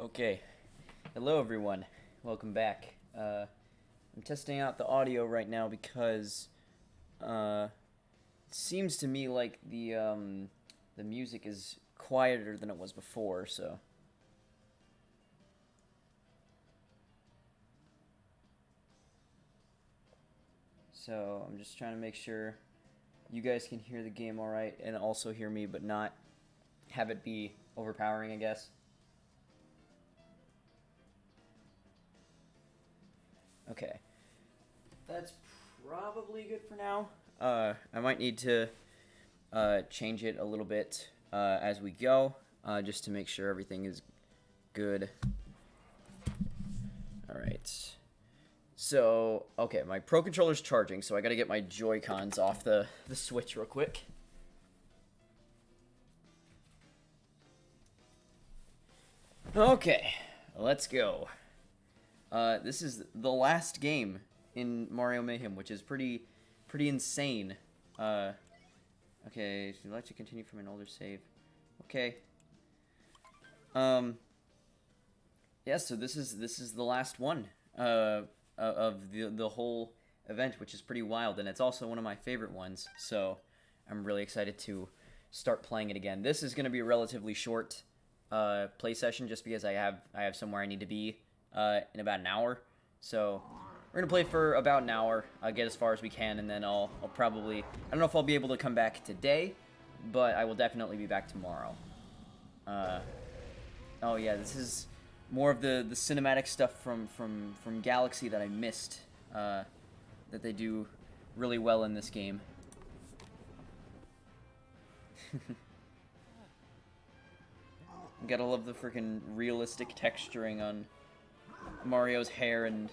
Okay, hello everyone. Welcome back. I'm testing out the audio right now because it seems to me like the music is quieter than it was before. So I'm just trying to make sure you guys can hear the game all right and also hear me, but not have it be overpowering, I guess. Okay. That's probably good for now. I might need to change it a little bit as we go, just to make sure everything is good. Alright. So, okay, my Pro Controller's charging, so I gotta get my Joy-Cons off the Switch real quick. Okay, let's go. This is the last game in Mario Mayhem, which is pretty insane. Okay, so I'd like to continue from an older save. Okay. Yeah, so this is the last one of the whole event, which is pretty wild, and it's also one of my favorite ones. So I'm really excited to start playing it again. This is going to be a relatively short play session, just because I have somewhere I need to be in about an hour. So we're gonna play for about an hour, get as far as we can, and then I'll probably, I don't know if I'll be able to come back today, but I will definitely be back tomorrow. Oh yeah, this is more of the cinematic stuff from Galaxy that I missed, that they do really well in this game. Gotta love the freaking realistic texturing on Mario's hair and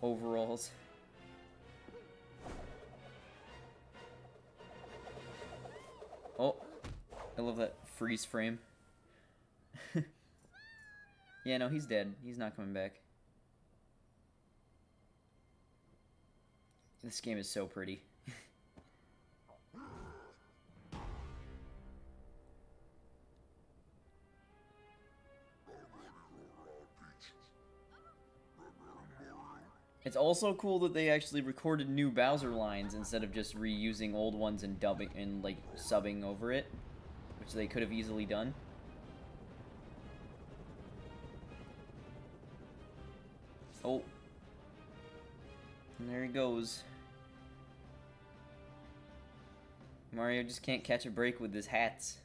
overalls. Oh, I love that freeze frame. Yeah, no, he's dead. He's not coming back. This game is so pretty. It's also cool that they actually recorded new Bowser lines instead of just reusing old ones and dubbing and like subbing over it, which they could have easily done. Oh. And there he goes. Mario just can't catch a break with his hats.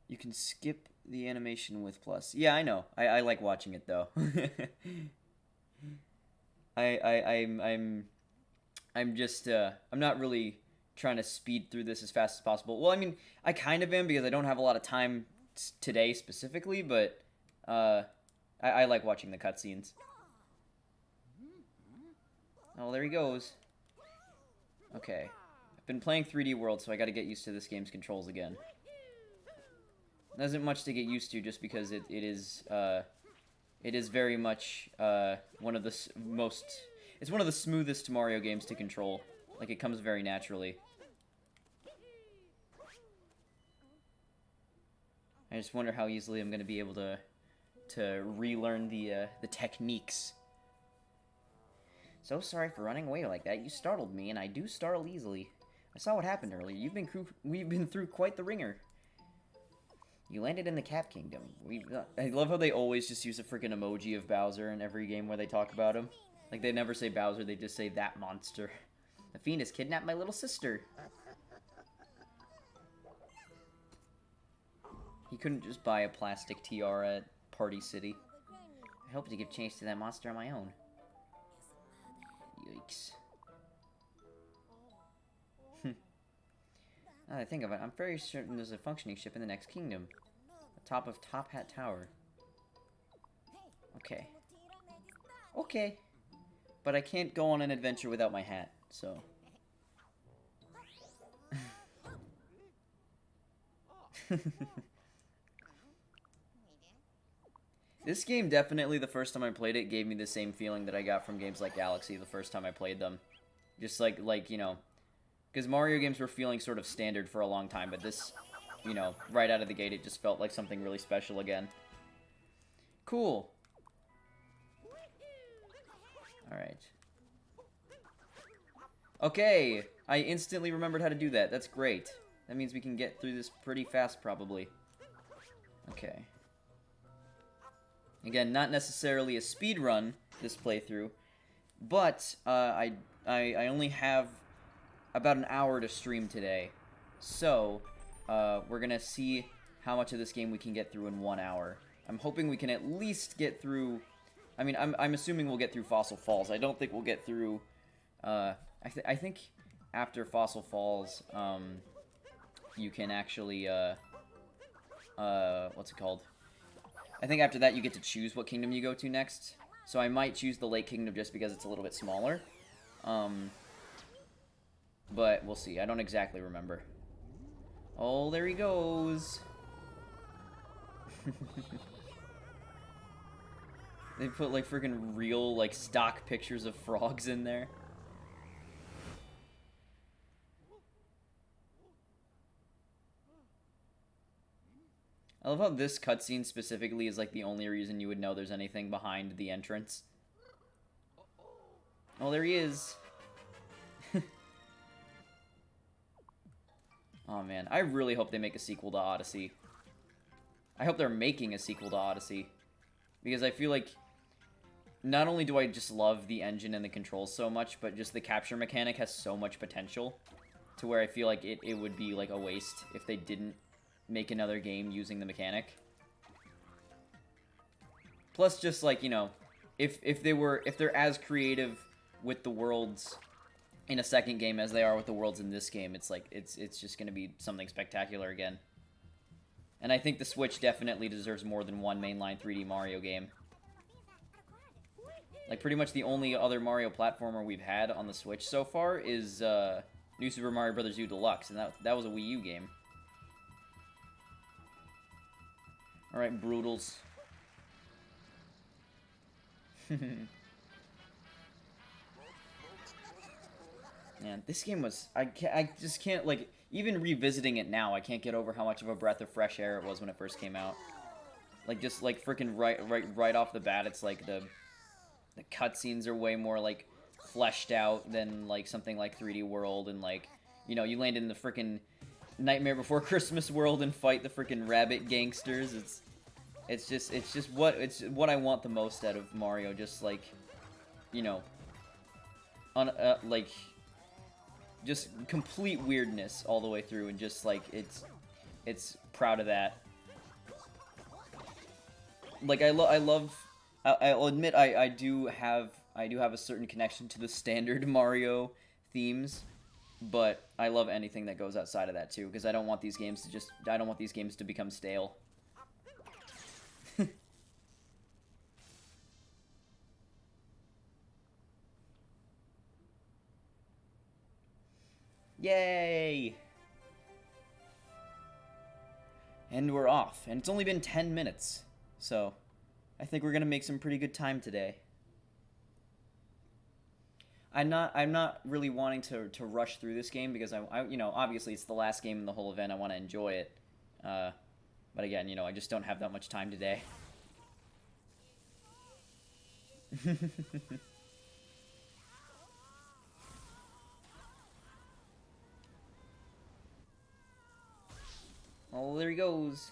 You can skip the animation with plus. Yeah, I know. I like watching it though. I'm just I'm not really trying to speed through this as fast as possible. Well, I mean, I kind of am because I don't have a lot of time today specifically, but I like watching the cutscenes. Oh, there he goes. Okay. I've been playing 3D World, so I gotta get used to this game's controls again. There isn't much to get used to, just because it is very much one of the most... It's one of the smoothest Mario games to control. Like, it comes very naturally. I just wonder how easily I'm going to be able to relearn the techniques. So sorry for running away like that. You startled me, and I do startle easily. I saw what happened earlier. We've been through quite the ringer. You landed in the Cap Kingdom. I love how they always just use a freaking emoji of Bowser in every game where they talk about him. Like, they never say Bowser, they just say that monster. The fiend has kidnapped my little sister. He couldn't just buy a plastic tiara at Party City. I hope to give chase to that monster on my own. Yikes. Now that I think of it, I'm very certain there's a functioning ship in the next kingdom. Top of Top Hat Tower. Okay. Okay. But I can't go on an adventure without my hat, so... This game, definitely, the first time I played it, gave me the same feeling that I got from games like Galaxy the first time I played them. Just like, you know... Because Mario games were feeling sort of standard for a long time, but this, you know, right out of the gate, it just felt like something really special again. Cool. Alright. Okay, I instantly remembered how to do that. That's great. That means we can get through this pretty fast, probably. Okay. Again, not necessarily a speed run, this playthrough, but I only have about an hour to stream today. So, we're gonna see how much of this game we can get through in 1 hour. I'm hoping we can at least get through... I mean, I'm assuming we'll get through Fossil Falls. I don't think we'll get through... I think after Fossil Falls, you can actually, what's it called? I think after that you get to choose what kingdom you go to next. So I might choose the Lake Kingdom just because it's a little bit smaller. But we'll see. I don't exactly remember. Oh, there he goes. They put, like, freaking real, like, stock pictures of frogs in there. I love how this cutscene specifically is, like, the only reason you would know there's anything behind the entrance. Oh, there he is. Oh, man. I really hope they make a sequel to Odyssey. I hope they're making a sequel to Odyssey. Because I feel like... Not only do I just love the engine and the controls so much, but just the capture mechanic has so much potential. To where I feel like it would be, like, a waste if they didn't make another game using the mechanic. Plus, just, like, you know, if they're as creative with the worlds in a second game as they are with the worlds in this game, it's like, it's just gonna be something spectacular again. And I think the Switch definitely deserves more than one mainline 3D Mario game. Like, pretty much the only other Mario platformer we've had on the Switch so far is, New Super Mario Bros. U Deluxe, and that was a Wii U game. Alright, Broodals. Man, this game was... I just can't, like... Even revisiting it now, I can't get over how much of a breath of fresh air it was when it first came out. Like, just, like, freaking right off the bat, it's like the cutscenes are way more, like, fleshed out than, like, something like 3D World, and, like, you know, you land in the freaking Nightmare Before Christmas world and fight the freaking rabbit gangsters. It's just what I want the most out of Mario, just, like, you know, like, just complete weirdness all the way through, and just, like, it's proud of that. Like, I'll admit I do have a certain connection to the standard Mario themes, but I love anything that goes outside of that too, because I don't want these games to become stale. Yay! And we're off, and it's only been 10 minutes, so I think we're gonna make some pretty good time today. I'm not really wanting to rush through this game because I you know, obviously it's the last game in the whole event. I want to enjoy it, but again, you know, I just don't have that much time today. Oh, there he goes.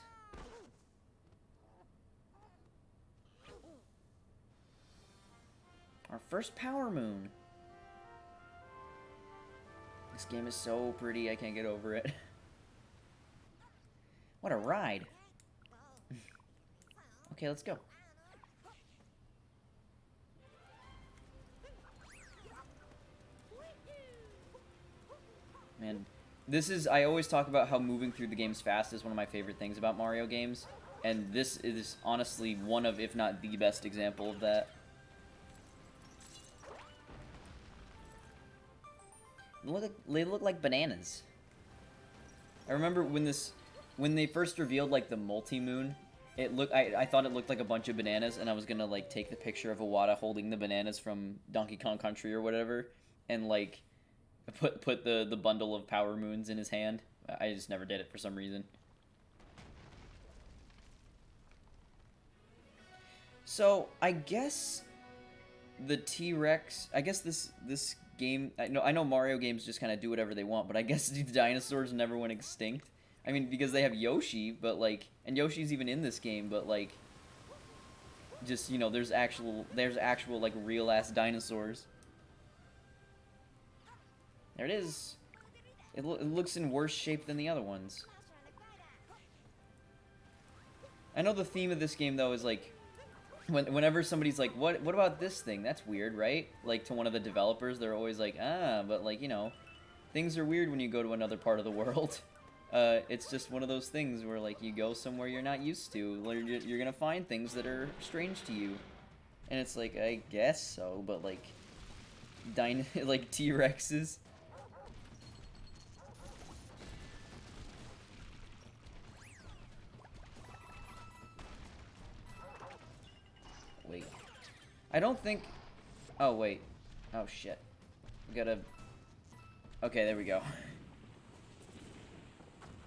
Our first Power Moon. This game is so pretty, I can't get over it. What a ride. Okay, let's go. Man, this is... I always talk about how moving through the games fast is one of my favorite things about Mario games. And this is honestly one of, if not the best example of that. They look like bananas. I remember when they first revealed, like, the multi-moon, I thought it looked like a bunch of bananas, and I was gonna, like, take the picture of Iwata holding the bananas from Donkey Kong Country or whatever, and, like, Put the bundle of power moons in his hand. I just never did it for some reason. So I guess the T-Rex. I guess this game. I know Mario games just kind of do whatever they want, but I guess the dinosaurs never went extinct. I mean, because they have Yoshi, but like, and Yoshi's even in this game, but like, just there's actual like real ass dinosaurs. There it is. It looks in worse shape than the other ones. I know the theme of this game though is like, whenever somebody's like, what about this thing? That's weird, right? Like to one of the developers, they're always like, but like things are weird when you go to another part of the world. It's just one of those things where like you go somewhere you're not used to. You're gonna find things that are strange to you, and it's like I guess so, but like like T-Rexes. Wait, I don't think. Oh wait. Oh shit. We gotta. Okay, there we go.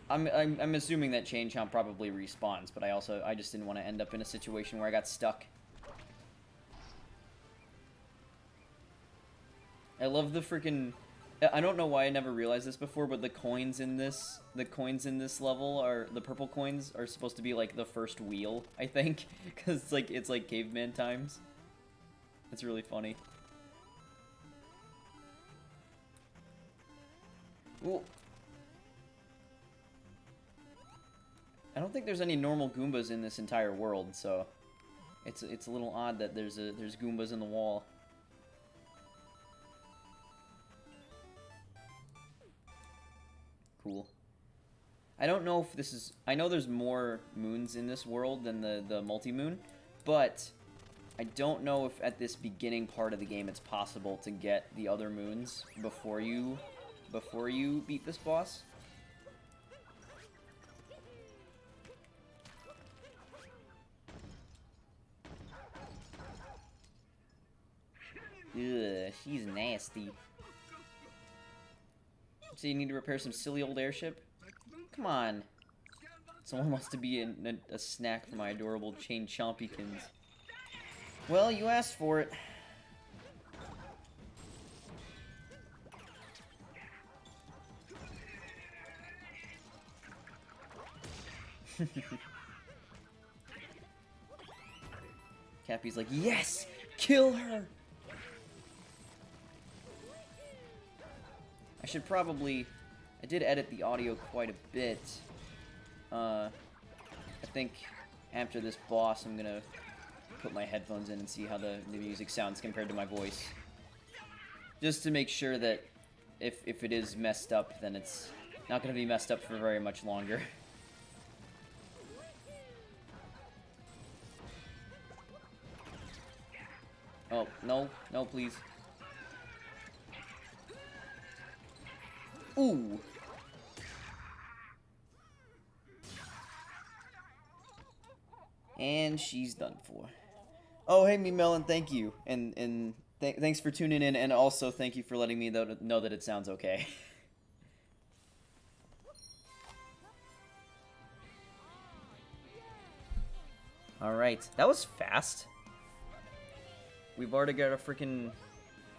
I'm assuming that Chain Chomp probably respawns, but I just didn't want to end up in a situation where I got stuck. I love the freaking. I don't know why I never realized this before, but the coins in this level are the purple coins are supposed to be like the first wheel, I think, because it's like caveman times. It's really funny. Ooh. I don't think there's any normal Goombas in this entire world, so it's a little odd that there's Goombas in the wall. Cool. I don't know if this is. I know there's more moons in this world than the multi-moon, but I don't know if at this beginning part of the game it's possible to get the other moons before you beat this boss. Ugh, she's nasty. So you need to repair some silly old airship? Come on. Someone wants to be a snack for my adorable chain chompykins. Well, you asked for it. Cappy's like, yes! Kill her! I should probably. I did edit the audio quite a bit. I think after this boss, I'm gonna put my headphones in and see how the music sounds compared to my voice. Just to make sure that if it is messed up, then it's not gonna be messed up for very much longer. Oh, no, no, please. Ooh. And she's done for. Oh, hey, me Melon, thank you. And thanks for tuning in, and also thank you for letting me know that it sounds okay. Alright, that was fast. We've already got a freaking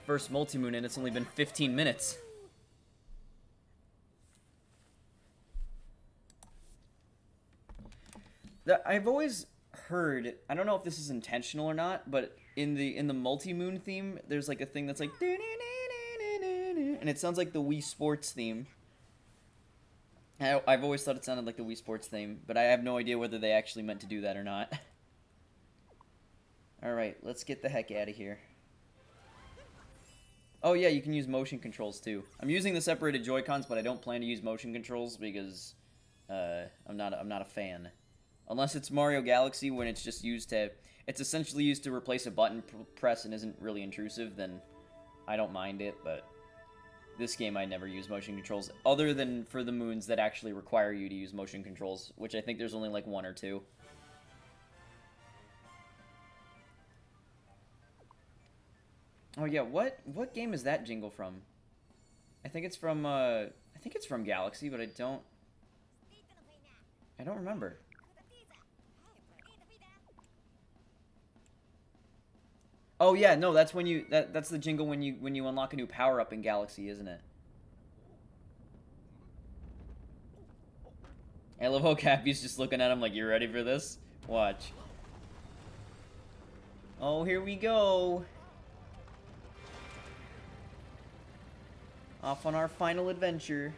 first multi-moon, and it's only been 15 minutes. I've always heard, I don't know if this is intentional or not, but in the multi-moon theme, there's like a thing that's like, and it sounds like the Wii Sports theme. I've always thought it sounded like the Wii Sports theme, but I have no idea whether they actually meant to do that or not. Alright, let's get the heck out of here. Oh yeah, you can use motion controls too. I'm using the separated Joy-Cons, but I don't plan to use motion controls because I'm not a fan. Unless it's Mario Galaxy, when it's just used to... It's essentially used to replace a button press and isn't really intrusive, then I don't mind it, but... This game I never use motion controls, other than for the moons that actually require you to use motion controls, which I think there's only like 1 or 2. Oh yeah, what game is that jingle from? I think it's from Galaxy, but I don't remember. Oh yeah, no, that's when that's the jingle when you unlock a new power up in Galaxy, isn't it? I love how Cappy's just looking at him like, you ready for this? Watch. Oh, here we go. Off on our final adventure.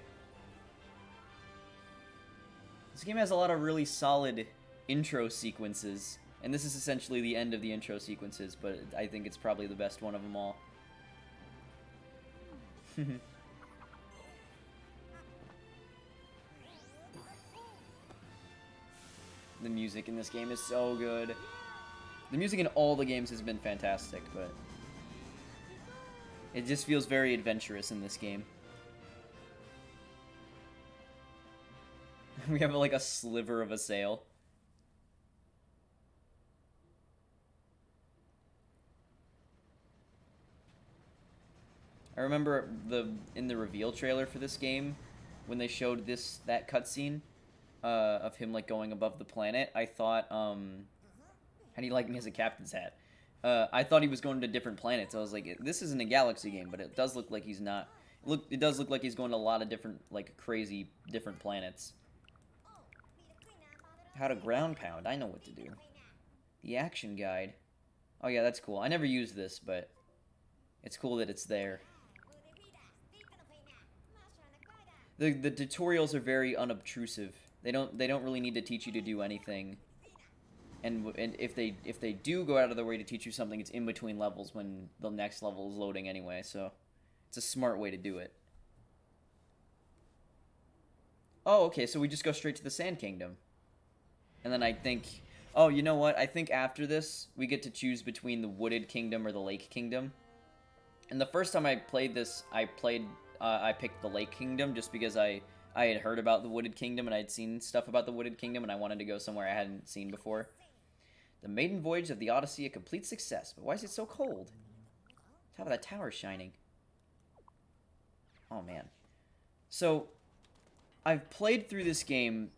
This game has a lot of really solid intro sequences. And this is essentially the end of the intro sequences, but I think it's probably the best one of them all. The music in this game is so good. The music in all the games has been fantastic, but it just feels very adventurous in this game. We have like a sliver of a sail. I remember in the reveal trailer for this game, when they showed that cutscene of him like going above the planet, I thought, how do you like me as a captain's hat? I thought he was going to different planets. I was like, this isn't a Galaxy game, but it does look like he's not. It does look like he's going to a lot of different, like, crazy different planets. How to ground pound. I know what to do. The action guide. Oh yeah, that's cool. I never used this, but it's cool that it's there. The tutorials are very unobtrusive. They don't really need to teach you to do anything. And if they do go out of their way to teach you something, it's in between levels when the next level is loading anyway. So it's a smart way to do it. Oh, okay. So we just go straight to the Sand Kingdom. And then I think, oh, you know what? I think after this, we get to choose between the Wooded Kingdom or the Lake Kingdom. And the first time I played this, I picked the Lake Kingdom just because I had heard about the Wooded Kingdom and I had seen stuff about the Wooded Kingdom and I wanted to go somewhere I hadn't seen before. The maiden voyage of the Odyssey, a complete success. But why is it so cold? Top of that tower is shining. Oh, man. So, I've played through this game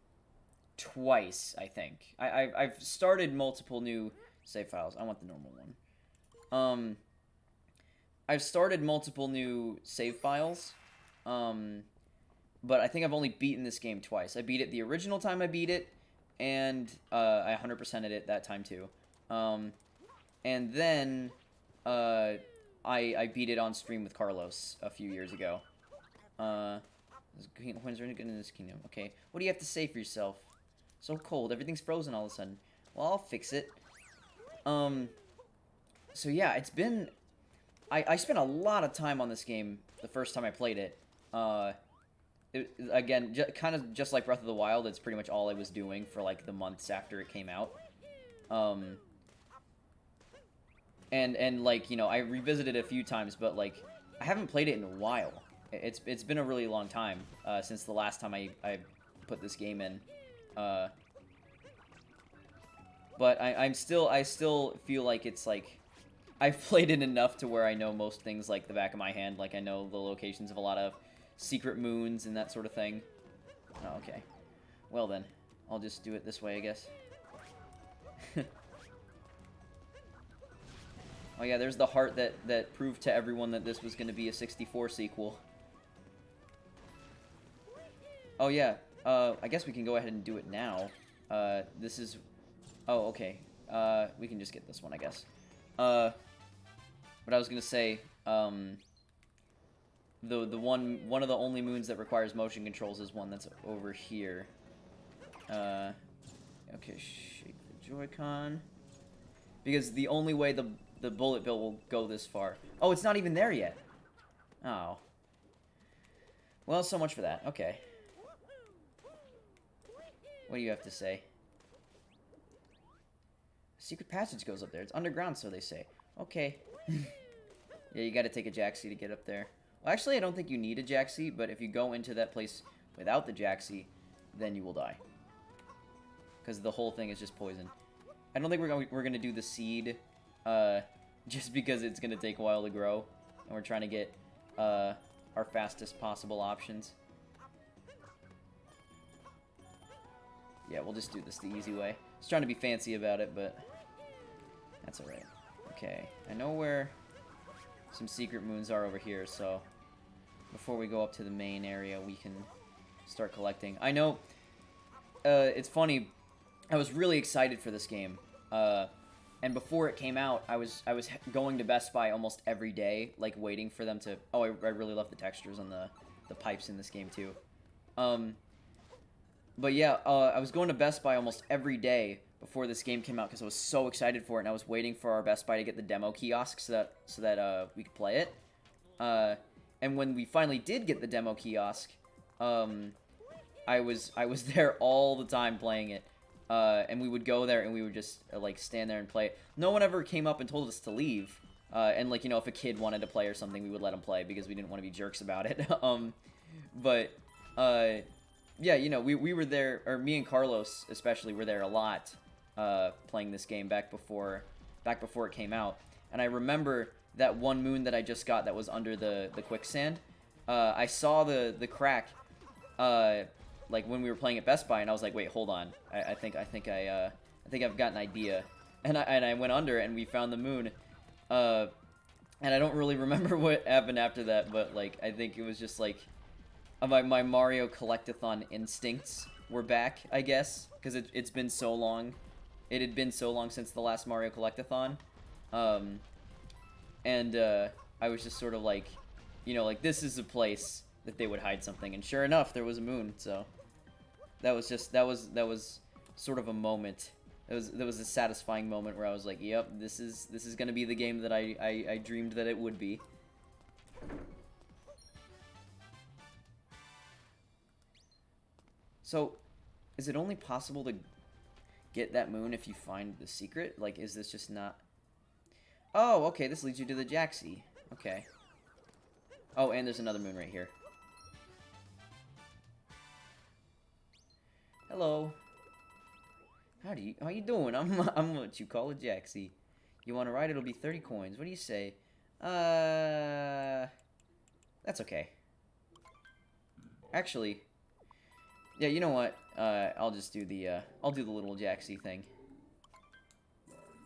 twice, I think. I've started multiple new save files. I want the normal one. I've started multiple new save files, but I think I've only beaten this game twice. I beat it the original time I beat it, and I 100%ed it that time too. And then I beat it on stream with Carlos a few years ago. When's good in this kingdom? Okay, what do you have to say for yourself? So cold, everything's frozen all of a sudden. Well, I'll fix it. So yeah, it's been... I spent a lot of time on this game the first time I played it. Again, kind of just like Breath of the Wild, it's pretty much all I was doing for like the months after it came out. And like, you know, I revisited it a few times, but like, I haven't played it in a while. It's been a really long time since the last time I put this game in. But I still feel like it's like I've played it enough to where I know most things like the back of my hand. Like I know the locations of a lot of secret moons and that sort of thing. Oh, okay. Well then, I'll just do it this way, I guess. Oh yeah, there's the heart that proved to everyone that this was going to be a 64 sequel. Oh yeah, I guess we can go ahead and do it now. This is... Oh, okay. We can just get this one, I guess. But I was gonna say, one of the only moons that requires motion controls is one that's over here. Okay, shake the Joy-Con. Because the only way the bullet bill will go this far. Oh, it's not even there yet. Oh. Well, so much for that. Okay. What do you have to say? Secret passage goes up there. It's underground, so they say. Okay. Yeah, you gotta take a Jaxi to get up there. Well, actually, I don't think you need a Jaxi, but if you go into that place without the Jaxi, then you will die. Because the whole thing is just poison. I don't think we're gonna do the seed, just because it's gonna take a while to grow, and we're trying to get our fastest possible options. Yeah, we'll just do this the easy way. I was trying to be fancy about it, but that's alright. Okay, I know where some secret moons are over here, so before we go up to the main area, we can start collecting. I know, it's funny, I was really excited for this game, and before it came out, I was going to Best Buy almost every day, like, waiting for them to... Oh, I really love the textures on the pipes in this game, too. But yeah, I was going to Best Buy almost every day before this game came out because I was so excited for it, and I was waiting for our Best Buy to get the demo kiosk so that we could play it. And when we finally did get the demo kiosk, I was there all the time playing it. And we would go there and we would just like stand there and play it. No one ever came up and told us to leave. And like, you know, if a kid wanted to play or something, we would let him play because we didn't want to be jerks about it. Yeah, you know, we were there, or me and Carlos especially were there a lot, playing this game back before it came out. And I remember that one moon that I just got that was under the quicksand. I saw the crack, like when we were playing at Best Buy, and I was like, wait, hold on, I think I've got an idea. And I went under and we found the moon. And I don't really remember what happened after that, but like I think it was just like my Mario Collectathon instincts were back, I guess, because it's been so long. It had been so long since the last Mario Collectathon. I was just sort of like, you know, like this is a place that they would hide something, and sure enough, there was a moon. So that was sort of a moment. That was a satisfying moment where I was like, yep, this is gonna be the game that I dreamed that it would be. So, is it only possible to get that moon if you find the secret? Like, is this just not... Oh, okay, this leads you to the Jaxie. Okay. Oh, and there's another moon right here. Hello. How you doing? I'm what you call a Jaxie. You want to ride? It'll be 30 coins. What do you say? That's okay. Actually... Yeah, you know what? I'll just do the little Jaxie thing.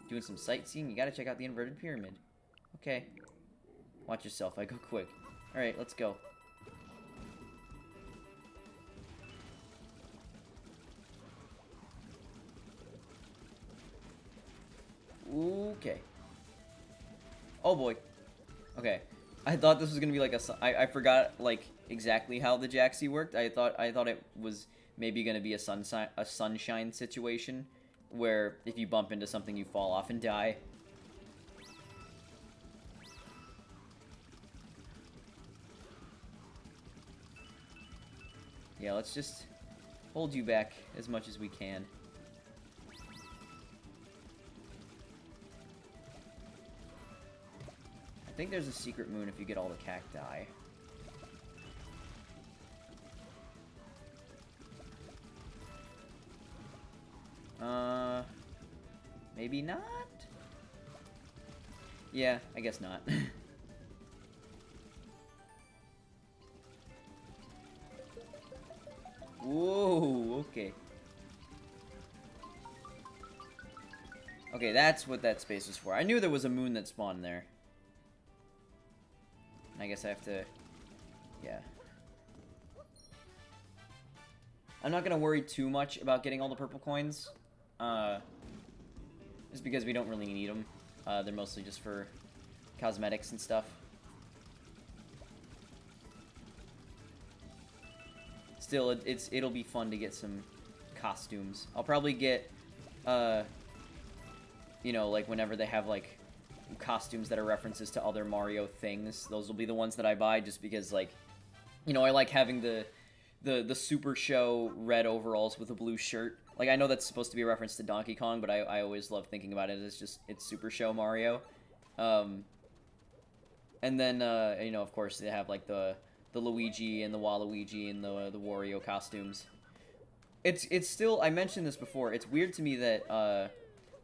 Doing some sightseeing. You gotta check out the inverted pyramid. Okay. Watch yourself. I go quick. Alright, let's go. Okay. Oh boy. Okay. I thought this was gonna be like I forgot like exactly how the Jaxie worked. I thought it was maybe gonna be a sunshine situation where if you bump into something you fall off and die. Yeah, let's just hold you back as much as we can. I think there's a secret moon if you get all the cacti. Maybe not? Yeah, I guess not. Whoa, okay. Okay, that's what that space was for. I knew there was a moon that spawned there. I guess I have to... Yeah. I'm not gonna worry too much about getting all the purple coins. Just because we don't really need them. They're mostly just for cosmetics and stuff. Still, it'll be fun to get some costumes. I'll probably get, you know, like whenever they have like costumes that are references to other Mario things, those will be the ones that I buy just because, like, you know, I like having the Super Show red overalls with a blue shirt. Like, I know that's supposed to be a reference to Donkey Kong, but I always love thinking about it as just, it's Super Show Mario. And then, you know, of course, they have, like, the Luigi and the Waluigi and the Wario costumes. It's still, I mentioned this before, it's weird to me that,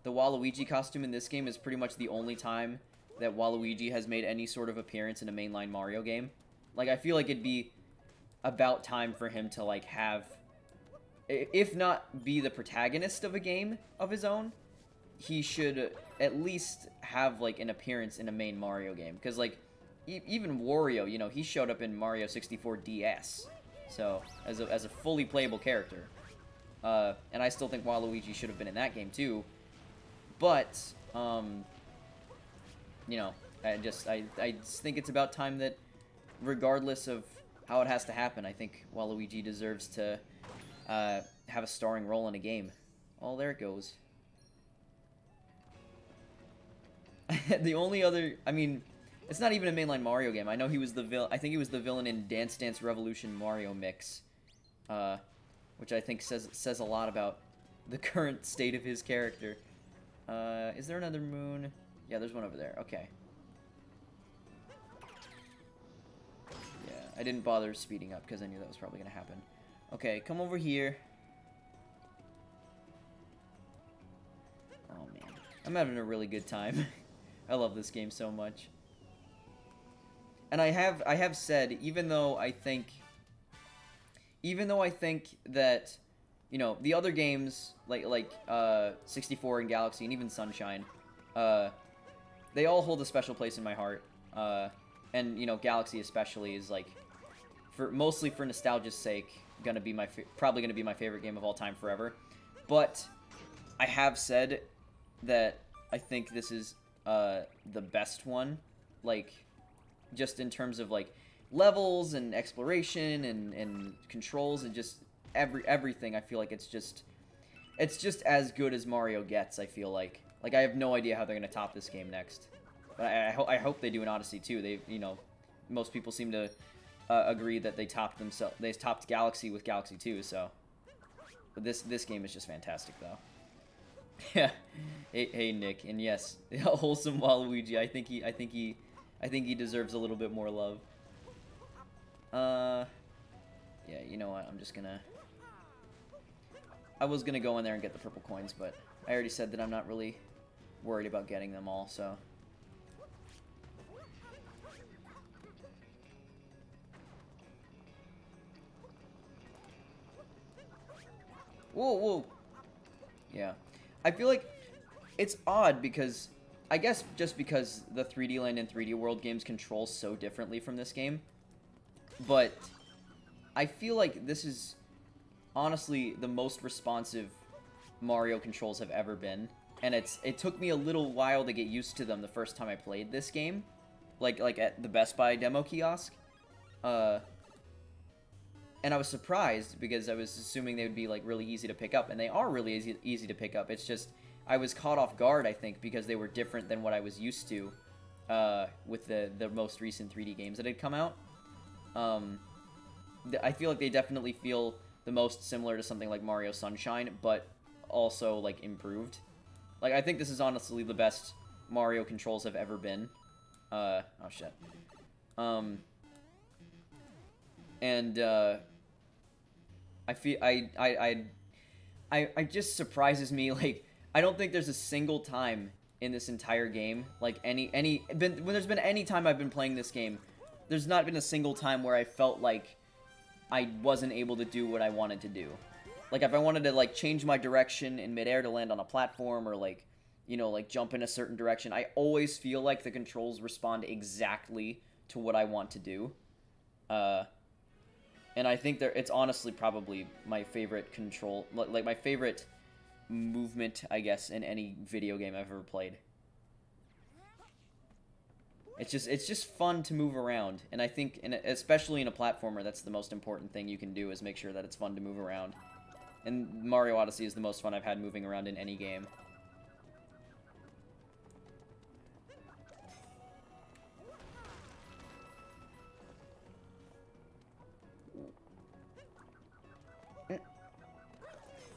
the Waluigi costume in this game is pretty much the only time that Waluigi has made any sort of appearance in a mainline Mario game. Like, I feel like it'd be about time for him to, like, have, if not be the protagonist of a game of his own, he should at least have, like, an appearance in a main Mario game. Because, like, even Wario, you know, he showed up in Mario 64 DS. So, as a fully playable character. And I still think Waluigi should have been in that game, too. But, you know, I just think it's about time that, regardless of how it has to happen, I think Waluigi deserves to have a starring role in a game. Oh, there it goes. The only other, I mean, it's not even a mainline Mario game. I know he was the villain. I think he was the villain in Dance Dance Revolution Mario Mix, which I think says a lot about the current state of his character. Is there another moon? Yeah, there's one over there. Okay. Yeah, I didn't bother speeding up because I knew that was probably gonna happen. Okay, come over here. Oh man, I'm having a really good time. I love this game so much. And I have said, even though I think that, you know, the other games like 64 and Galaxy and even Sunshine, they all hold a special place in my heart. And you know, Galaxy especially is, like, mostly for nostalgia's sake, probably gonna be my favorite game of all time forever. But I have said that I think this is the best one, like, just in terms of, like, levels and exploration and controls and just everything. I feel like it's just as good as Mario gets. I feel like I have no idea how they're gonna top this game next, but I hope they do an Odyssey too. They, you know, most people seem to agree that they topped Galaxy with Galaxy 2. So, but this game is just fantastic though. Yeah, hey Nick, and yes, wholesome Waluigi. I think he deserves a little bit more love. Yeah, you know what? I was gonna go in there and get the purple coins, but I already said that I'm not really worried about getting them all, so. Whoa, whoa. Yeah. I feel like it's odd because, I guess just because the 3D Land and 3D World games control so differently from this game, but I feel like this is honestly the most responsive Mario controls have ever been, and it took me a little while to get used to them the first time I played this game, like at the Best Buy demo kiosk, and I was surprised because I was assuming they would be, like, really easy to pick up, and they are really easy to pick up. It's just I was caught off guard, I think, because they were different than what I was used to with the most recent 3D games that had come out. I feel like they definitely feel the most similar to something like Mario Sunshine, but also, like, improved. Like, I think this is honestly the best Mario controls have ever been. Oh shit. And I feel I just surprises me, like, I don't think there's a single time in this entire game, like, when there's been any time I've been playing this game, there's not been a single time where I felt like I wasn't able to do what I wanted to do. Like, if I wanted to, like, change my direction in midair to land on a platform, or, like, you know, like, jump in a certain direction, I always feel like the controls respond exactly to what I want to do. And I think it's honestly probably my favorite control, like, my favorite movement, I guess, in any video game I've ever played. It's just fun to move around, and I think, especially in a platformer, that's the most important thing you can do, is make sure that it's fun to move around. And Mario Odyssey is the most fun I've had moving around in any game.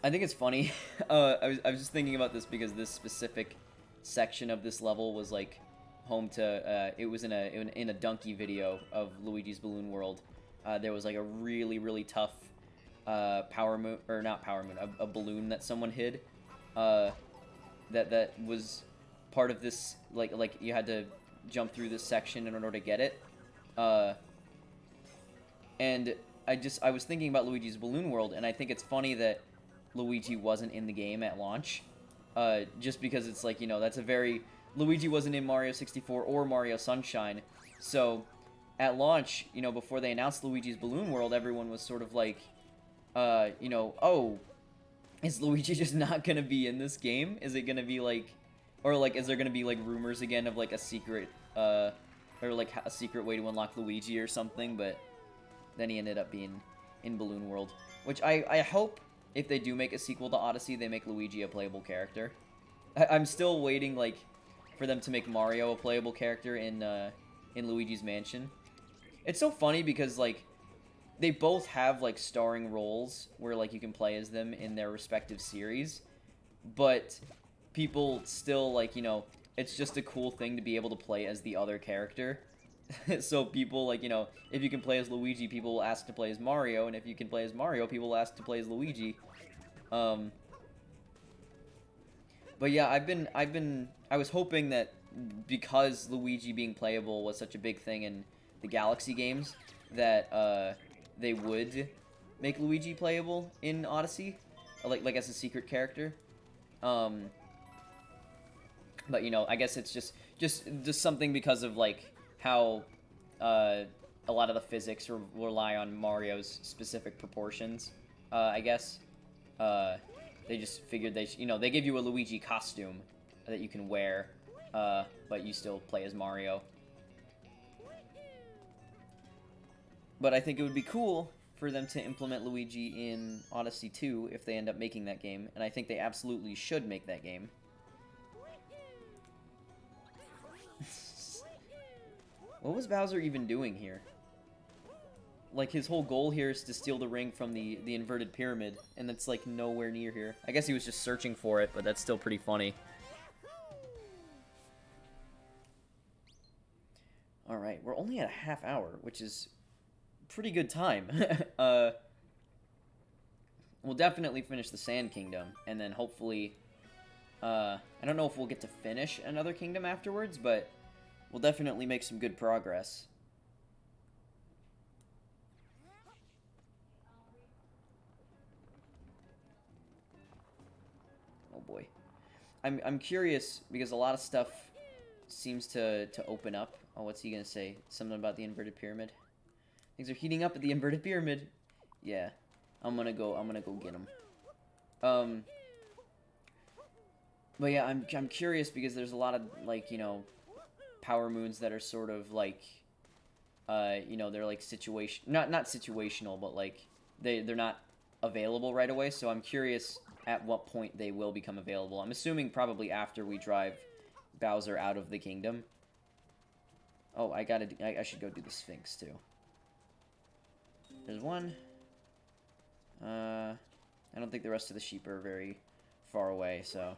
I think it's funny. I was just thinking about this because this specific section of this level was, like, home to it was in a donkey video of Luigi's Balloon World. There was, like, a really tough power moon, or not power moon, a balloon that someone hid. That was part of this, like you had to jump through this section in order to get it. And I was thinking about Luigi's Balloon World, and I think it's funny that Luigi wasn't in the game at launch. Just because it's like, that's a very... Luigi wasn't in Mario 64 or Mario Sunshine. So, at launch, before they announced Luigi's Balloon World, everyone was sort of like, oh, is Luigi just not gonna be in this game? Is it gonna be like... Or, like, is there gonna be, like, rumors again of, like, a secret, or, like, a secret way to unlock Luigi or something? But then he ended up being in Balloon World. Which I hope, if they do make a sequel to Odyssey, they make Luigi a playable character. I'm still waiting, like, for them to make Mario a playable character in Luigi's Mansion. It's so funny because, like, they both have, like, starring roles where, like, you can play as them in their respective series. But people still, like, it's just a cool thing to be able to play as the other character. So people, like, if you can play as Luigi, people will ask to play as Mario, and if you can play as Mario, people will ask to play as Luigi. But yeah, I was hoping that because Luigi being playable was such a big thing in the Galaxy games, that they would make Luigi playable in Odyssey, like as a secret character. But, I guess it's just something because of, like, how a lot of the physics rely on Mario's specific proportions, I guess. They just figured they give you a Luigi costume that you can wear, but you still play as Mario. But I think it would be cool for them to implement Luigi in Odyssey 2 if they end up making that game, and I think they absolutely should make that game. What was Bowser even doing here? Like, his whole goal here is to steal the ring from the inverted pyramid, and that's, like, nowhere near here. I guess he was just searching for it, but that's still pretty funny. Alright, we're only at a half hour, which is pretty good time. We'll definitely finish the Sand Kingdom, and then hopefully... I don't know if we'll get to finish another kingdom afterwards, but we'll definitely make some good progress. Oh boy. I'm curious, because a lot of stuff seems to open up. Oh, what's he gonna say? Something about the inverted pyramid? Things are heating up at the inverted pyramid. Yeah. I'm gonna go get him. But yeah, I'm curious because there's a lot of, like, power moons that are sort of like, they're like not situational, but like they're not available right away. So I'm curious at what point they will become available. I'm assuming probably after we drive Bowser out of the kingdom. Oh, I should go do the Sphinx too. There's one. I don't think the rest of the sheep are very far away, so.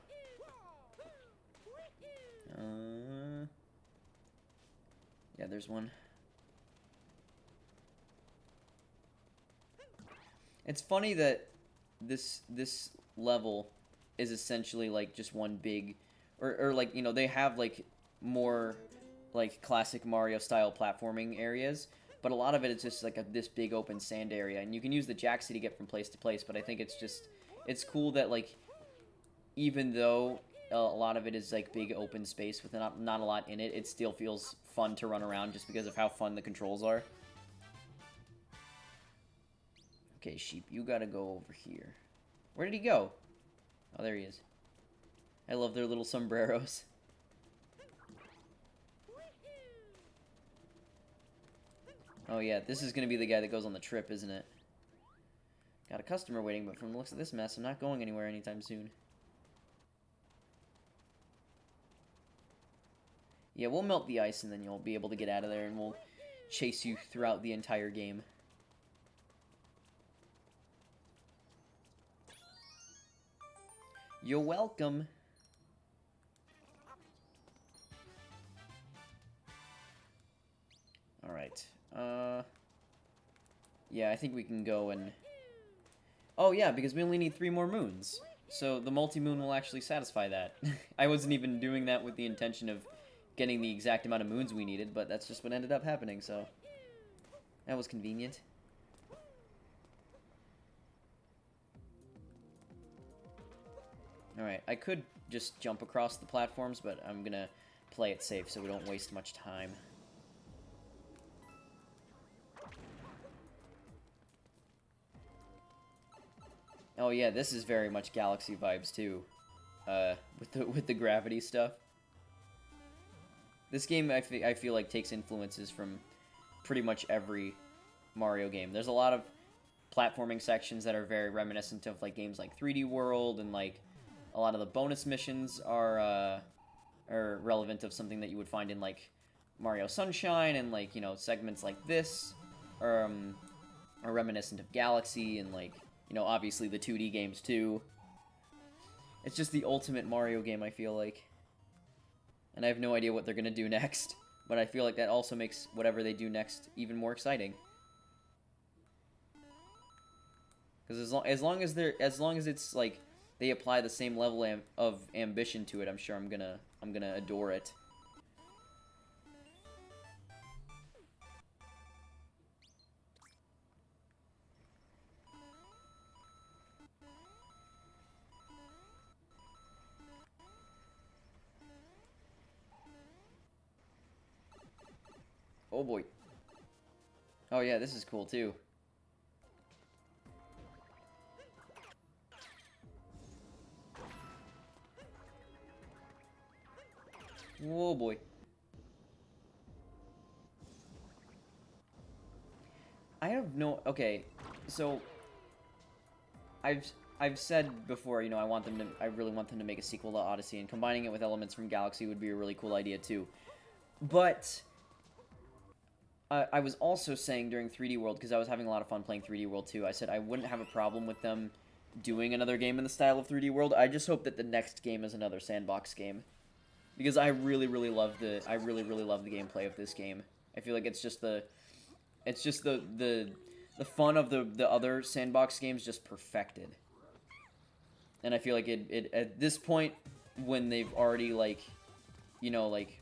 Yeah, there's one. It's funny that this level is essentially like just one big, or like, they have like more like classic Mario style platforming areas, but a lot of it is just like this big open sand area, and you can use the Jack to get from place to place. But I think it's cool that, like, even though a lot of it is like big open space with not a lot in it, it still feels fun to run around just because of how fun the controls are. Okay, sheep, you gotta go over here. Where did he go? Oh, there he is. I love their little sombreros. Oh yeah, this is gonna be the guy that goes on the trip, isn't it? Got a customer waiting, but from the looks of this mess, I'm not going anywhere anytime soon. Yeah, we'll melt the ice and then you'll be able to get out of there, and we'll chase you throughout the entire game. You're welcome. Alright. Yeah, I think we can go and... Oh yeah, because we only need 3 more moons. So the multi-moon will actually satisfy that. I wasn't even doing that with the intention of getting the exact amount of moons we needed, but that's just what ended up happening, so... That was convenient. Alright, I could just jump across the platforms, but I'm gonna play it safe so we don't waste much time. Oh yeah, this is very much Galaxy vibes too, with the gravity stuff. This game, I feel like, takes influences from pretty much every Mario game. There's a lot of platforming sections that are very reminiscent of like games like 3D World, and like a lot of the bonus missions are relevant of something that you would find in like Mario Sunshine, and like, you know, segments like this are reminiscent of Galaxy, and like, you know, obviously the 2D games too. It's just the ultimate Mario game, I feel like. And I have no idea what they're gonna do next, but I feel like that also makes whatever they do next even more exciting. Because as long as it's like they apply the same level of ambition to it, I'm sure I'm gonna adore it. Oh boy. Oh yeah, this is cool too. Oh boy. I have no... Okay, so... I've said before, you know, I really want them to make a sequel to Odyssey, and combining it with elements from Galaxy would be a really cool idea too. But... I was also saying during 3D World, because I was having a lot of fun playing 3D World too, I said I wouldn't have a problem with them doing another game in the style of 3D World. I just hope that the next game is another sandbox game, because I really love the gameplay of this game. I feel like it's just the fun of the other sandbox games just perfected. And I feel like it at this point, when they've already, like, you know, like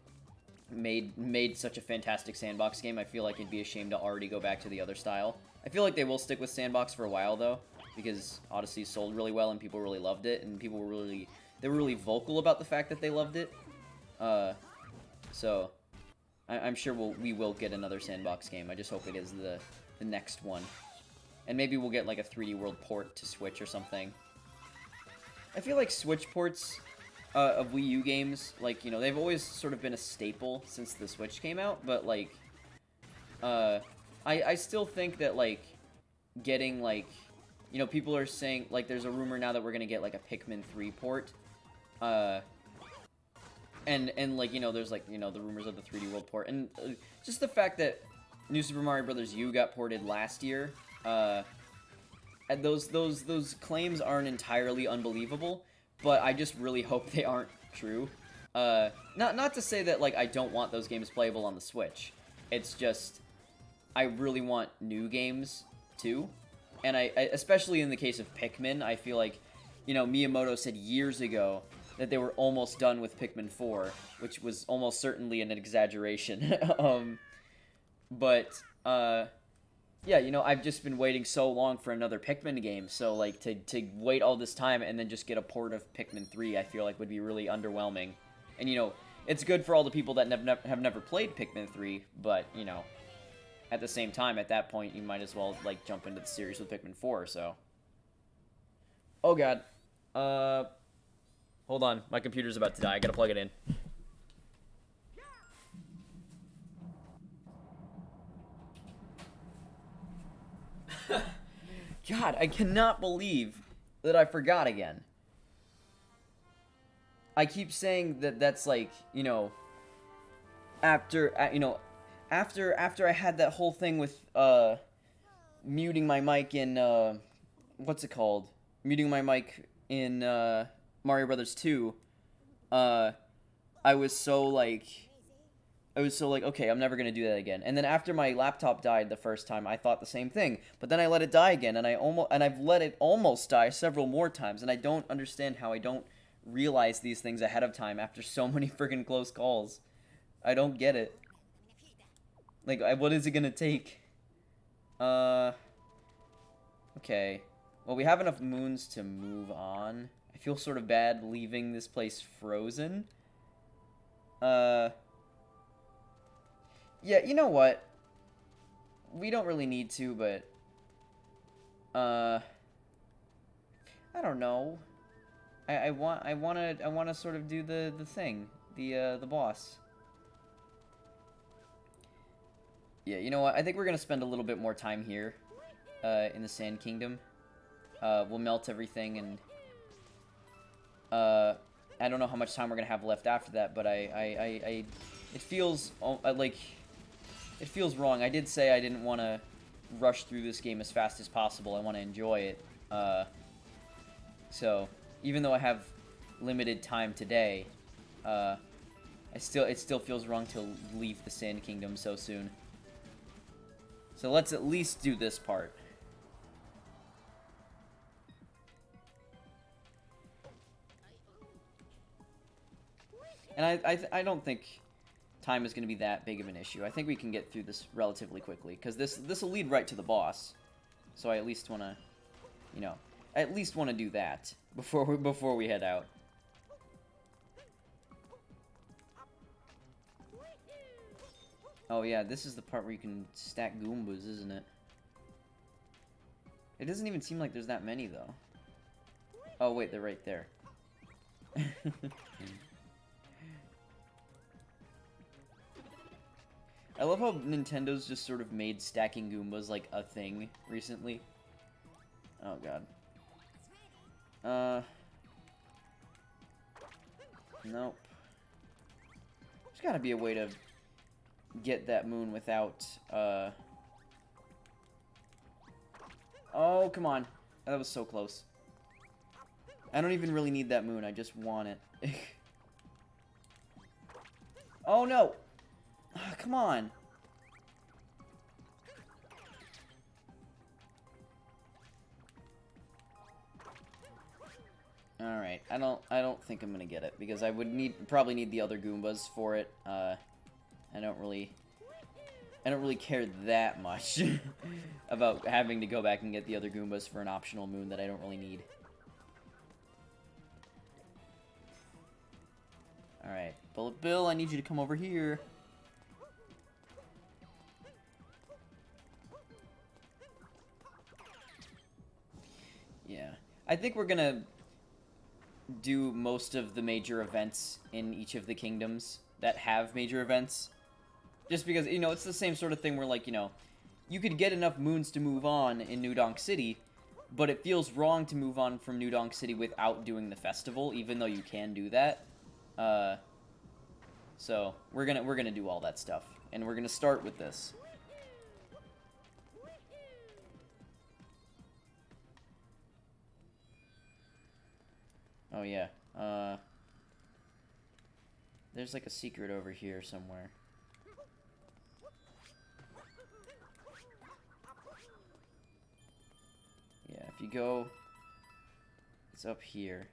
made such a fantastic sandbox game, I feel like it'd be a shame to already go back to the other style. I feel like they will stick with sandbox for a while though, because Odyssey sold really well and people really loved it, and people were really vocal about the fact that they loved it. So I'm sure we will get another sandbox game. I just hope it is the next one, and maybe we'll get like a 3D World port to Switch or something. I feel like Switch ports of Wii U games, like, you know, they've always sort of been a staple since the Switch came out, but, like, I still think that, like, getting, like, you know, people are saying, like, there's a rumor now that we're gonna get, like, a Pikmin 3 port, and, like, you know, there's, like, you know, the rumors of the 3D World port, and just the fact that New Super Mario Bros. U got ported last year, and those claims aren't entirely unbelievable, but I just really hope they aren't true. Not to say that, like, I don't want those games playable on the Switch. It's just, I really want new games, too. And I especially in the case of Pikmin, I feel like, you know, Miyamoto said years ago that they were almost done with Pikmin 4, which was almost certainly an exaggeration. Yeah, you know, I've just been waiting so long for another Pikmin game, so, like, to wait all this time and then just get a port of Pikmin 3, I feel like would be really underwhelming. And, you know, it's good for all the people that have never played Pikmin 3, but, you know, at the same time, at that point, you might as well, like, jump into the series with Pikmin 4, so... Oh, God. Hold on. My computer's about to die. I gotta plug it in. God, I cannot believe that I forgot again. I keep saying that that's, like, you know, after I had that whole thing with, muting my mic in, what's it called? Muting my mic in, Mario Brothers 2, I was so, like, okay, I'm never gonna do that again. And then after my laptop died the first time, I thought the same thing. But then I let it die again, and I've let it almost die several more times, and I don't understand how I don't realize these things ahead of time after so many freaking close calls. I don't get it. Like, what is it gonna take? Okay. Well, we have enough moons to move on. I feel sort of bad leaving this place frozen. Yeah, you know what? We don't really need to, but I don't know. I wanna sort of do the thing, the boss. Yeah, you know what? I think we're gonna spend a little bit more time here, in the Sand Kingdom. We'll melt everything, and I don't know how much time we're gonna have left after that, but it feels like it feels wrong. I did say I didn't want to rush through this game as fast as possible. I want to enjoy it. So even though I have limited time today, it still feels wrong to leave the Sand Kingdom so soon. So let's at least do this part. And I don't think time is going to be that big of an issue. I think we can get through this relatively quickly, because this will lead right to the boss. So I at least want to, you know, I at least want to do that before we head out. Oh yeah, this is the part where you can stack Goombas, isn't it? It doesn't even seem like there's that many, though. Oh wait, they're right there. I love how Nintendo's just sort of made stacking Goombas like a thing recently. Oh god. Nope. There's gotta be a way to get that moon without, Oh, come on. That was so close. I don't even really need that moon, I just want it. Oh no! Oh, come on. Alright, I don't think I'm gonna get it, because I would probably need the other Goombas for it. I don't really care that much about having to go back and get the other Goombas for an optional moon that I don't really need. Alright, Bullet Bill, I need you to come over here. Yeah. I think we're gonna do most of the major events in each of the kingdoms that have major events. Just because, you know, it's the same sort of thing where, like, you know, you could get enough moons to move on in New Donk City, but it feels wrong to move on from New Donk City without doing the festival, even though you can do that. So we're gonna do all that stuff, and we're gonna start with this. Oh yeah. There's like a secret over here somewhere. Yeah, if you go, it's up here.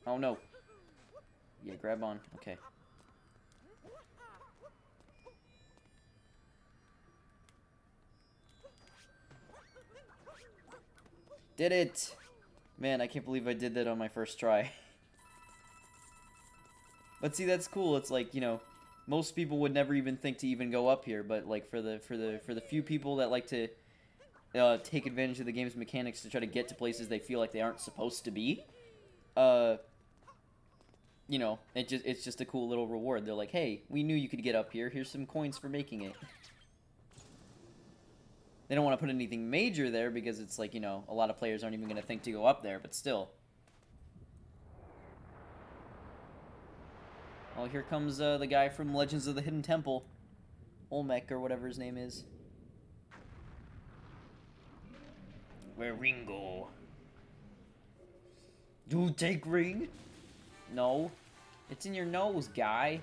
Oh no. Yeah, grab on. Okay. Did it! Man, I can't believe I did that on my first try. But see, that's cool. It's like, you know, most people would never even think to even go up here, but like for the few people that like to take advantage of the game's mechanics to try to get to places they feel like they aren't supposed to be, you know, it's just a cool little reward. They're like, hey, we knew you could get up here. Here's some coins for making it. They don't want to put anything major there because it's like, you know, a lot of players aren't even going to think to go up there, but still. Oh, here comes the guy from Legends of the Hidden Temple. Olmec, or whatever his name is. Where Ringo? You take ring? No. It's in your nose, guy.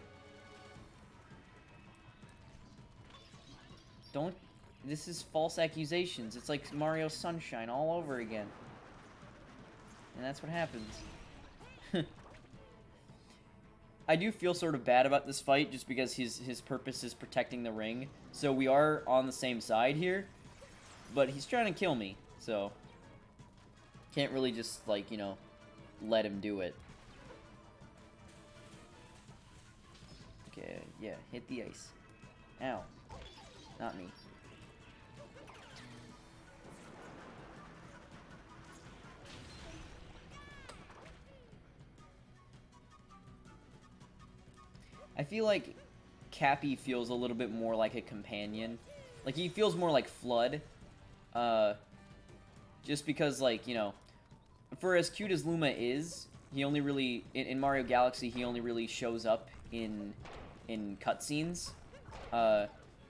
Don't... This is false accusations. It's like Mario Sunshine all over again. And that's what happens. I do feel sort of bad about this fight just because his purpose is protecting the ring. So we are on the same side here. but he's trying to kill me, so can't really just, like, you know, let him do it. Okay, yeah, hit the ice. Ow. Not me. I feel like Cappy feels a little bit more like a companion. Like, he feels more like Flood. Just because, like, you know, for as cute as Luma is, he only really, in Mario Galaxy, he only really shows up in cutscenes.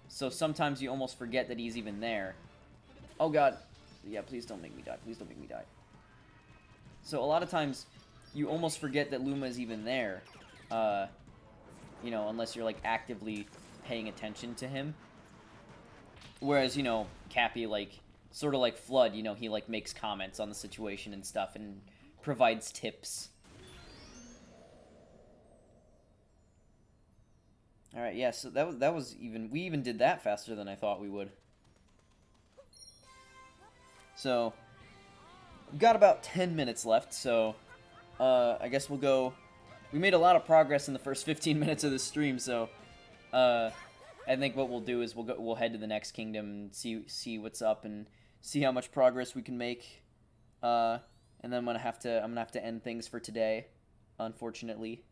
So sometimes you almost forget that he's even there. Oh god. Yeah, please don't make me die. Please don't make me die. So a lot of times, you almost forget that Luma is even there. You know, unless you're, like, actively paying attention to him. Whereas, you know, Cappy, like, sort of like Flood, you know, he, like, makes comments on the situation and stuff and provides tips. Alright, yeah, so that was even, we even did that faster than I thought we would. So, we've got about 10 minutes left, so, I guess we'll go. We made a lot of progress in the first 15 minutes of this stream, so, I think what we'll do is we'll head to the next kingdom and see what's up and see how much progress we can make. And then I'm gonna have to end things for today, unfortunately.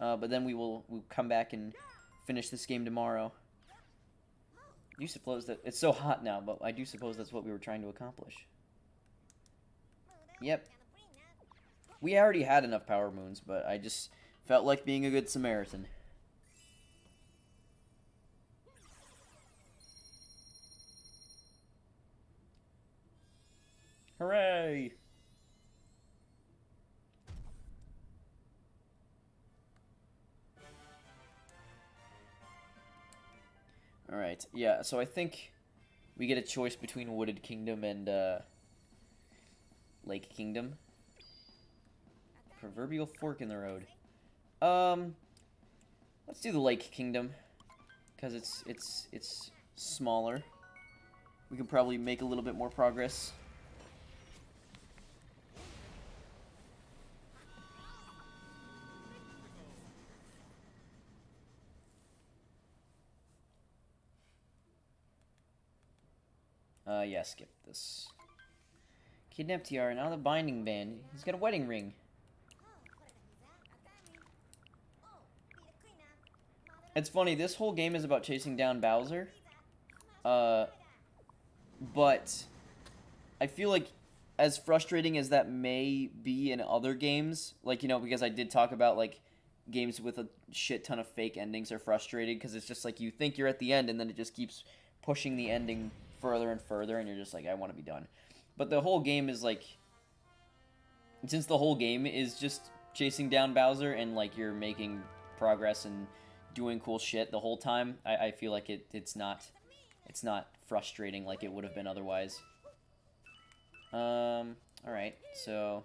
But then we'll come back and finish this game tomorrow. I do suppose that it's so hot now, but I do suppose that's what we were trying to accomplish. Yep. We already had enough power moons, but I just felt like being a good Samaritan. Hooray! Alright, yeah, so I think we get a choice between Wooded Kingdom and, Lake Kingdom. Proverbial fork in the road. Let's do the Lake Kingdom. Because it's smaller. We can probably make a little bit more progress. Yeah, skip this. Kidnapped Tiara, now the binding band. He's got a wedding ring. It's funny, this whole game is about chasing down Bowser. But I feel like as frustrating as that may be in other games, like, you know, because I did talk about, like, games with a shit ton of fake endings are frustrating because it's just like you think you're at the end and then it just keeps pushing the ending further and further and you're just like, I want to be done. But the whole game is like, since the whole game is just chasing down Bowser and, like, you're making progress and doing cool shit the whole time, I feel like it's not frustrating like it would have been otherwise. Alright, so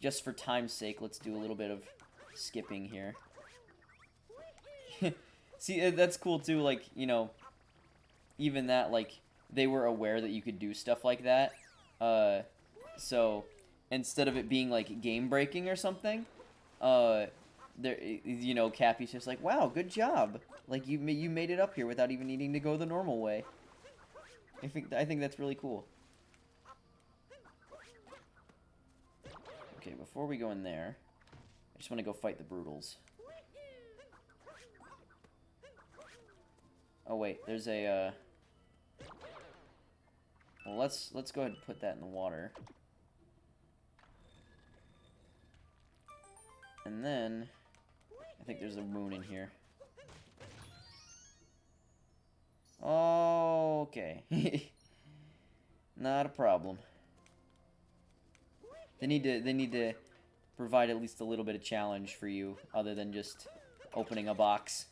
just for time's sake, let's do a little bit of skipping here. See, that's cool too, like, you know, even that, like, they were aware that you could do stuff like that. So instead of it being, like, game-breaking or something, you know, Cappy's just like, wow, good job. Like, you made it up here without even needing to go the normal way. I think that's really cool. Okay, before we go in there, I just want to go fight the Brutals. Oh wait, there's a well, let's go ahead and put that in the water. And then I think there's a moon in here. Okay. Not a problem. They need to provide at least a little bit of challenge for you, other than just opening a box.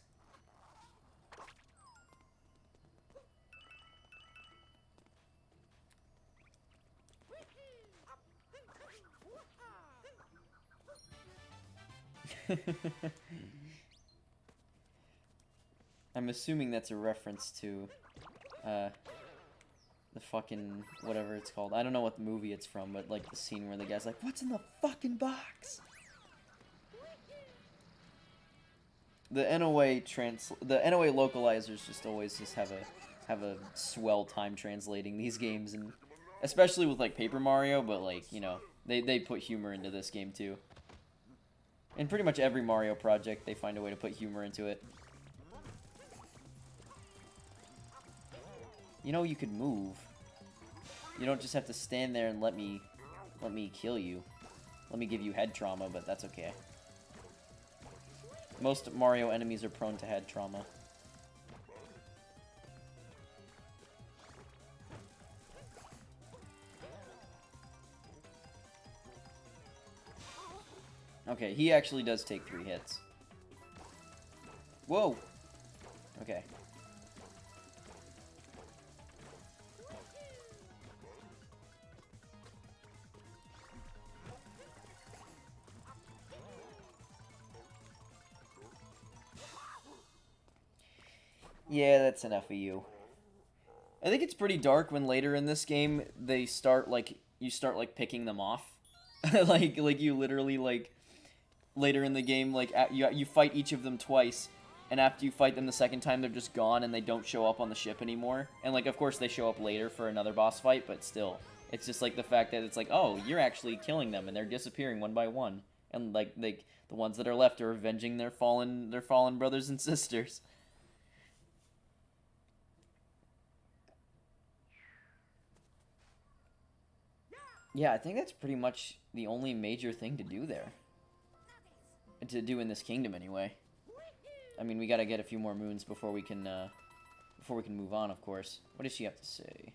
I'm assuming that's a reference to the fucking whatever it's called. I don't know what movie it's from, but like the scene where the guy's like, "What's in the fucking box?" The NOA localizers just always just have a swell time translating these games, and especially with like Paper Mario, but like, you know, they put humor into this game too. In pretty much every Mario project, they find a way to put humor into it. You know, you could move. You don't just have to stand there and let me kill you. Let me give you head trauma, but that's okay. Most Mario enemies are prone to head trauma. Okay, he actually does take 3 hits. Whoa! Okay. Yeah, that's enough of you. I think it's pretty dark when later in this game they start like you start like picking them off. like you literally like later in the game like you fight each of them twice, and after you fight them the second time they're just gone and they don't show up on the ship anymore. And like of course they show up later for another boss fight, but still it's just like the fact that it's like, oh, you're actually killing them and they're disappearing one by one, and like the ones that are left are avenging their fallen brothers and sisters. Yeah, I think that's pretty much the only major thing to do there. To do in this kingdom, anyway. I mean, we gotta get a few more moons before we can move on, of course. What does she have to say?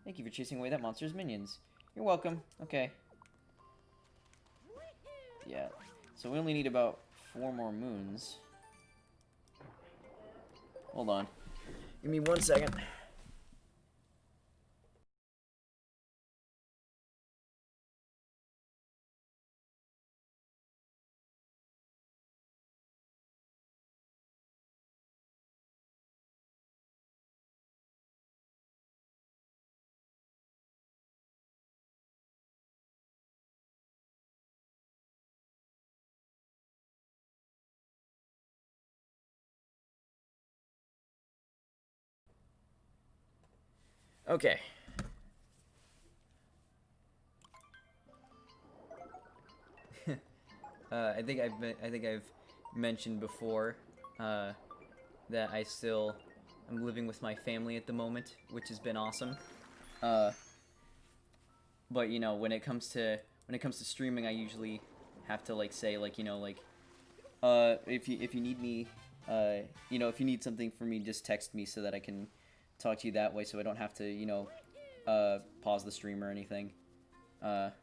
Thank you for chasing away that monster's minions. You're welcome. Okay. Yeah. So we only need about 4 more moons. Hold on. Give me 1 second. Okay. I think I've mentioned before that I'm living with my family at the moment, which has been awesome. Uh, but you know, when it comes to streaming, I usually have to like say like, you know, like if you need me, you know, if you need something from me, just text me so that I can talk to you that way, so I don't have to, you know, pause the stream or anything. But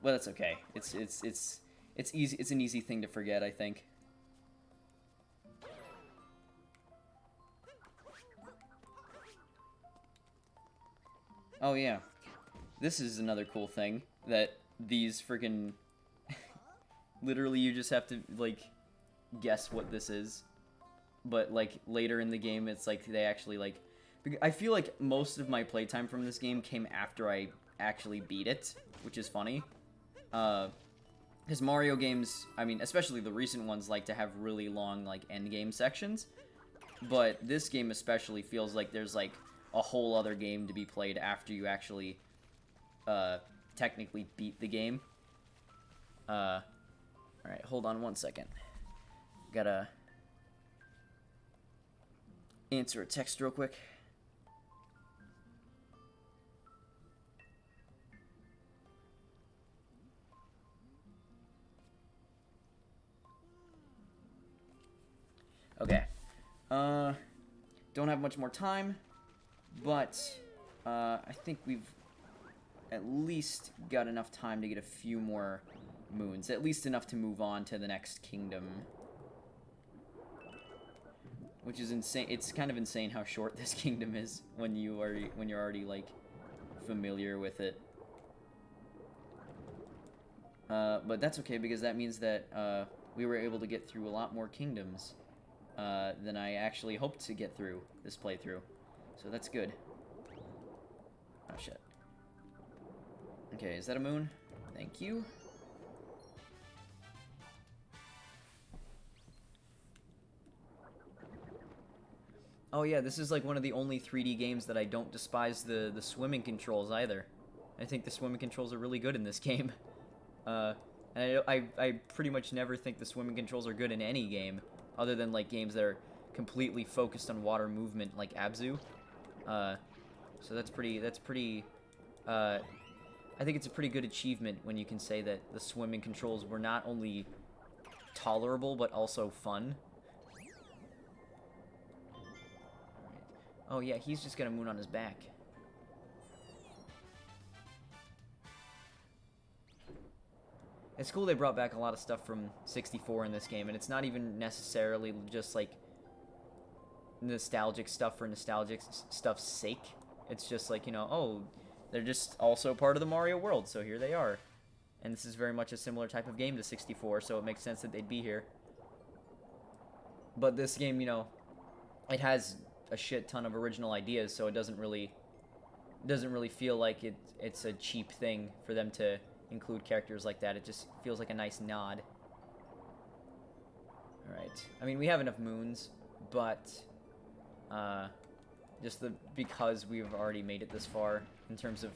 that's okay. It's easy. It's an easy thing to forget, I think. Oh yeah, this is another cool thing that these freaking literally you just have to like guess what this is. But like later in the game, it's like they actually like. I feel like most of my playtime from this game came after I actually beat it, which is funny. Because Mario games, I mean, especially the recent ones, like to have really long like end game sections. But this game especially feels like there's like a whole other game to be played after you actually technically beat the game. Alright, hold on 1 second. Gotta answer a text real quick. Okay. Don't have much more time, but I think we've at least got enough time to get a few more moons. At least enough to move on to the next kingdom. Which is insane. It's kind of insane how short this kingdom is when you're already like familiar with it. But that's okay because that means that we were able to get through a lot more kingdoms than I actually hoped to get through this playthrough. So that's good. shit. Okay, is that a moon? Thank you. Oh yeah, this is like one of the only 3D games that I don't despise the swimming controls either. I think the swimming controls are really good in this game. And I pretty much never think the swimming controls are good in any game, other than like games that are completely focused on water movement, like Abzu. So that's pretty. I think it's a pretty good achievement when you can say that the swimming controls were not only tolerable but also fun. Oh yeah, he's just got a moon on his back. It's cool they brought back a lot of stuff from 64 in this game, and it's not even necessarily just like nostalgic stuff for nostalgic stuff's sake. It's just like, you know, oh, they're just also part of the Mario world, so here they are. And this is very much a similar type of game to 64, so it makes sense that they'd be here. But this game, you know, it has a shit ton of original ideas, so it doesn't really feel like it's a cheap thing for them to include characters like that. It just feels like a nice nod. Alright. I mean, we have enough moons, but just because we've already made it this far in terms of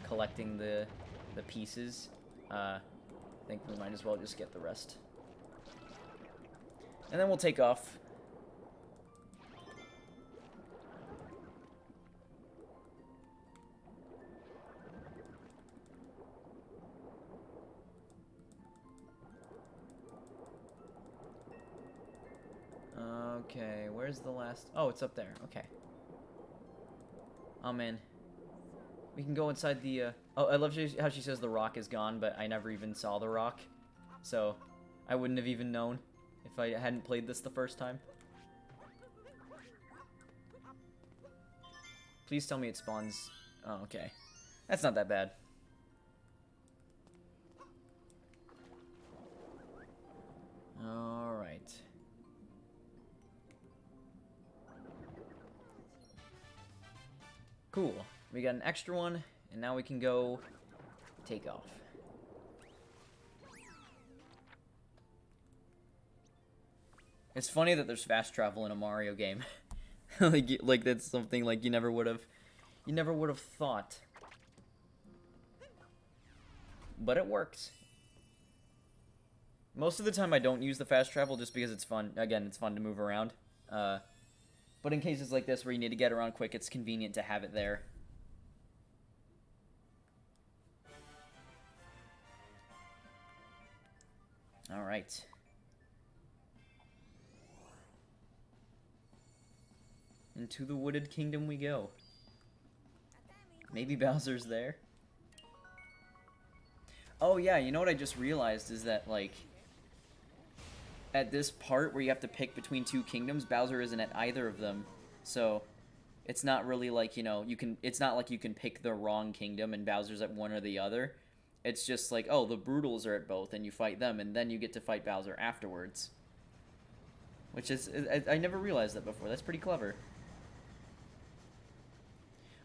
collecting the pieces, I think we might as well just get the rest. And then we'll take off. Okay, where's the last... Oh, it's up there. Okay. Oh, man. We can go inside the... Oh, I love how she says the rock is gone, but I never even saw the rock. So, I wouldn't have even known if I hadn't played this the first time. Please tell me it spawns... Oh, okay. That's not that bad. Alright. Cool. We got an extra one, and now we can go take off. It's funny that there's fast travel in a Mario game. like that's something like you never would have thought. But it works. Most of the time I don't use the fast travel just because it's fun. Again, it's fun to move around. But in cases like this where you need to get around quick, it's convenient to have it there. Alright. Into the wooded kingdom we go. Maybe Bowser's there. Oh yeah, you know what I just realized is that, like, at this part where you have to pick between two kingdoms, Bowser isn't at either of them. So, it's not really like, you know, it's not like you can pick the wrong kingdom and Bowser's at one or the other. It's just like, oh, the Brutals are at both and you fight them and then you get to fight Bowser afterwards. Which is, I never realized that before. That's pretty clever.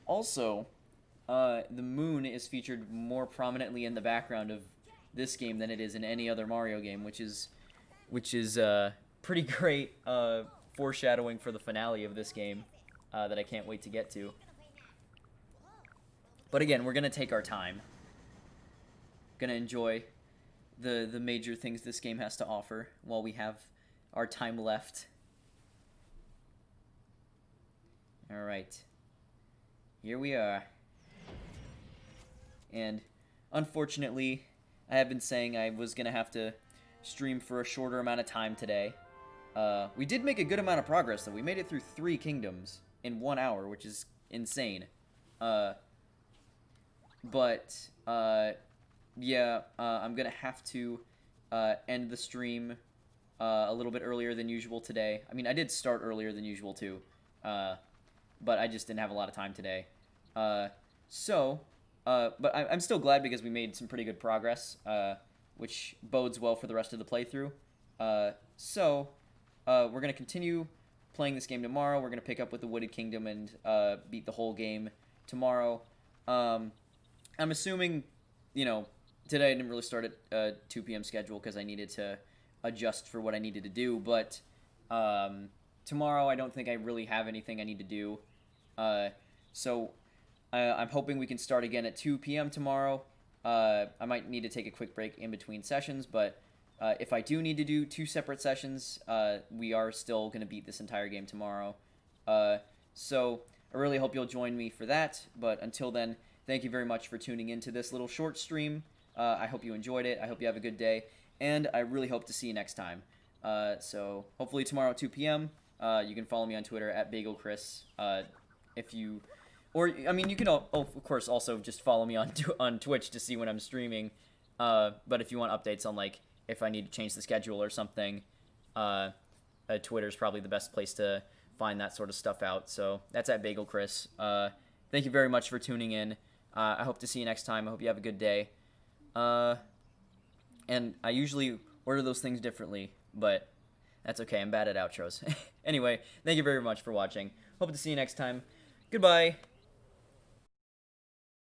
Also, the moon is featured more prominently in the background of this game than it is in any other Mario game, which is pretty great foreshadowing for the finale of this game that I can't wait to get to. But again, we're going to take our time. Going to enjoy the major things this game has to offer while we have our time left. Alright. Here we are. And unfortunately, I have been saying I was going to have to stream for a shorter amount of time today. We did make a good amount of progress, though. We made it through 3 kingdoms in 1 hour, which is insane. Yeah, I'm going to have to end the stream a little bit earlier than usual today. I mean, I did start earlier than usual, too. But I just didn't have a lot of time today. But I'm still glad because we made some pretty good progress, which bodes well for the rest of the playthrough. We're going to continue playing this game tomorrow. We're going to pick up with the Wooded Kingdom and beat the whole game tomorrow. I'm assuming, today I didn't really start at 2 p.m. schedule because I needed to adjust for what I needed to do. But tomorrow I don't think I really have anything I need to do. So I'm hoping we can start again at 2 p.m. tomorrow. I might need to take a quick break in between sessions, but if I do need to do 2 separate sessions, we are still going to beat this entire game tomorrow. So I really hope you'll join me for that. But until then, thank you very much for tuning into this little short stream. I hope you enjoyed it. I hope you have a good day. And I really hope to see you next time. So hopefully tomorrow at 2 p.m. You can follow me on Twitter at BagelChris. If you... Or, I mean, you can, of course, also just follow me on Twitch to see when I'm streaming. But if you want updates on, like, if I need to change the schedule or something, Twitter's probably the best place to find that sort of stuff out. So that's at BagelChris. Thank you very much for tuning in. I hope to see you next time. I hope you have a good day. And I usually order those things differently, but that's okay. I'm bad at outros. Anyway, thank you very much for watching. Hope to see you next time. Goodbye.